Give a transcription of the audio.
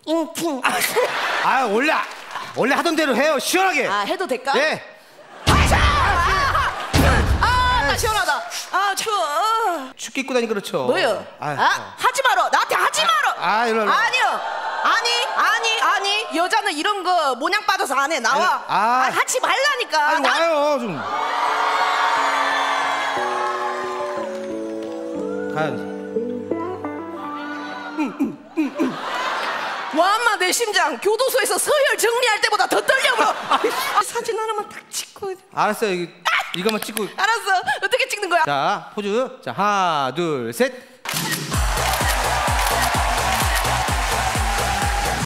인팅. 아 원래 하던 대로 해요. 시원하게. 아 해도 될까? 네. 나 시원하다. 아 추워. 춥게 입고 다니 그렇죠. 뭐요? 하지 마라. 나한테 하지 마라. 이리 와. 아니요. 아니. 여자는 이런 거 모냥 빠져서 안 해. 나와. 하지 말라니까. 아니 와요 좀. 가야지. 와 엄마 내 심장 교도소에서 서열 정리할 때보다 더 떨려. 사진 하나만 딱 찍고. 알았어요. 이거만 찍고. 알았어. 어떻게 찍는 거야? 자 포즈. 자 하나 둘 셋.